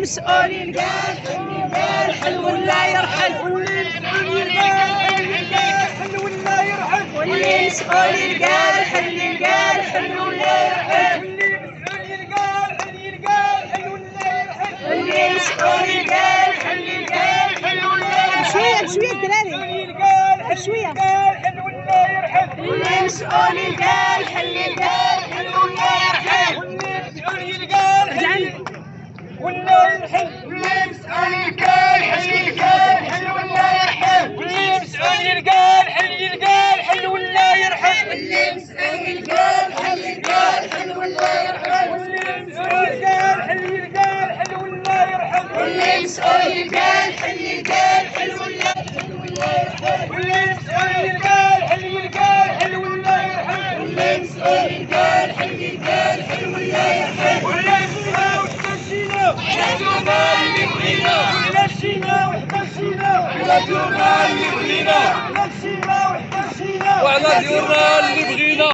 مسؤول يلقى الحل ولا يرحل، واللي مسؤول يلقى الحل ولا يرحل، واللي مسؤول يلقى الحل ولا يرحل، واللي مسؤول يلقى الحل ولا يرحل. بشوية بشوية الدراري بشوية. واللي مسؤول يلقى الحل ولا يرحل، واللي مسؤول يلقى الحل ولا يرحل، واللي مسؤول يلقى الحل ولا يرحل، واللي مسؤول يلقى الحل ولا يرحل، واللي مسؤول يلقى الحل ولا يرحل، واللي مسؤول يلقى الحل ولا يرحل، واللي مسؤول يلقى الحل ولا يرحل، واللي مسؤول يلقى الحل ولا يرحل، واللي مسؤول يلقى الحل ولا يرحل، ولا شينا وحدشينا ولا جونا اللي بغينا، ولا شينا وحدشينا ولا جونا اللي بغينا، ولا شينا وحدشينا وعلى ديورنا اللي بغينا.